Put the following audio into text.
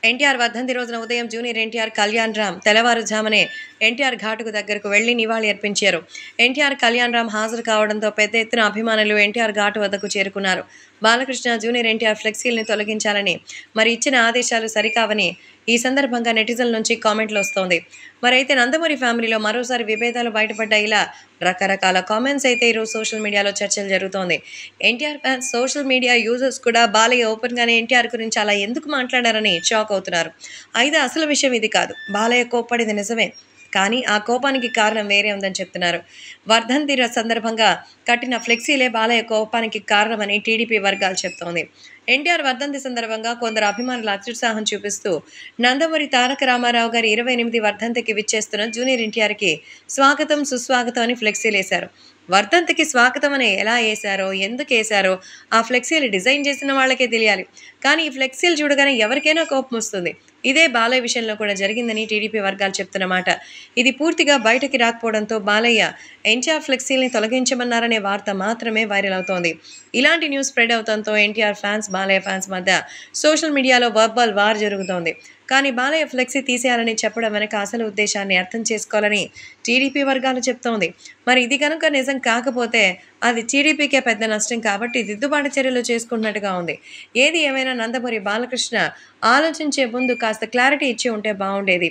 ఎన్టీఆర్ వర్ధంతి రోజున ఉదయం జూనియర్ ఎన్టీఆర్ కళ్యాణ్ రామ్ తెల్లవారుజామునే ఎన్టీఆర్ ఘాటుకు దగ్గరకు వెళ్లి నివాళి అర్పించారు. ఎన్టీఆర్ కళ్యాణ్ రామ్ హాజరు కావడంతో పెద్ద ఎత్తున అభిమానులు ఎన్టీఆర్ ఘాటు వద్దకు చేరుకున్నారు. బాలకృష్ణ జూనియర్ ఎన్టీఆర్ ఫ్లెక్సీల్ని తొలగించాలని, మరి ఇచ్చిన ఆదేశాలు సరికావని ఈ సందర్భంగా నెటిజన్ల నుంచి కామెంట్లు వస్తోంది. మరైతే నందమూరి ఫ్యామిలీలో మరోసారి విభేదాలు బయటపడ్డాయి. ఇలా రకరకాల కామెంట్స్ అయితే ఈరోజు సోషల్ మీడియాలో చర్చలు జరుగుతోంది. NTR fans, social media users కూడా బాలయ్య ఓపెన్గానే ఎన్టీఆర్ గురించి అలా ఎందుకు మాట్లాడారని షాక్ అవుతున్నారు. అయితే అసలు విషయం ఇది కాదు. బాలయ్య కోప్పడింది నిజమే, కానీ ఆ కోపానికి కారణం వేరే ఉందని చెప్తున్నారు. వర్ధంతి సందర్భంగా కట్టిన ఫ్లెక్సీలే బాలయ్య కోపానికి కారణమని టీడీపీ వర్గాలు చెప్తోంది. ఎన్టీఆర్ వర్ధంతి సందర్భంగా కొందరు అభిమానులు అత్యుత్సాహం చూపిస్తూ నందమూరి తారక రామారావు గారి 28 వర్ధంతికి విచ్చేస్తున్న జూనియర్ ఎన్టీఆర్కి స్వాగతం సుస్వాగతం అని ఫ్లెక్సీలేశారు. వర్ధంతికి స్వాగతం అని ఎలా వేశారో, ఎందుకు వేశారో ఆ ఫ్లెక్సీలు డిజైన్ చేసిన వాళ్ళకే తెలియాలి. కానీ ఈ ఫ్లెక్సీలు చూడగానే ఎవరికైనా కోపం వస్తుంది. ఇదే బాలయ్య విషయంలో కూడా జరిగిందని టీడీపీ వర్గాలు చెప్తున్నమాట. ఇది పూర్తిగా బయటకి రాకపోవడంతో బాలయ్య ఎన్టీఆర్ ఫ్లెక్సీల్ని తొలగించమన్నారనే వార్త మాత్రమే వైరల్ అవుతోంది. ఇలాంటి న్యూస్ స్ప్రెడ్ అవడంతో ఎన్టీఆర్ ఫ్యాన్స్, బాలయ్య ఫ్యాన్స్ మధ్య సోషల్ మీడియాలో వర్బల్ వార్ జరుగుతోంది. కానీ బాలయ్య ఫ్లెక్సీ తీసేయాలని చెప్పడం వెనక అసలు ఉద్దేశాన్ని అర్థం చేసుకోవాలని టీడీపీ వర్గాలు చెప్తోంది. మరి ఇది కనుక నిజం కాకపోతే అది టీడీపీకే పెద్ద నష్టం కాబట్టి దిద్దుబాటు చర్యలు చేసుకున్నట్టుగా ఉంది. ఏది ఏమైనా నందమూరి బాలకృష్ణ ఆలోచించే ముందు కాస్త క్లారిటీ ఇచ్చి ఉంటే బాగుండేది.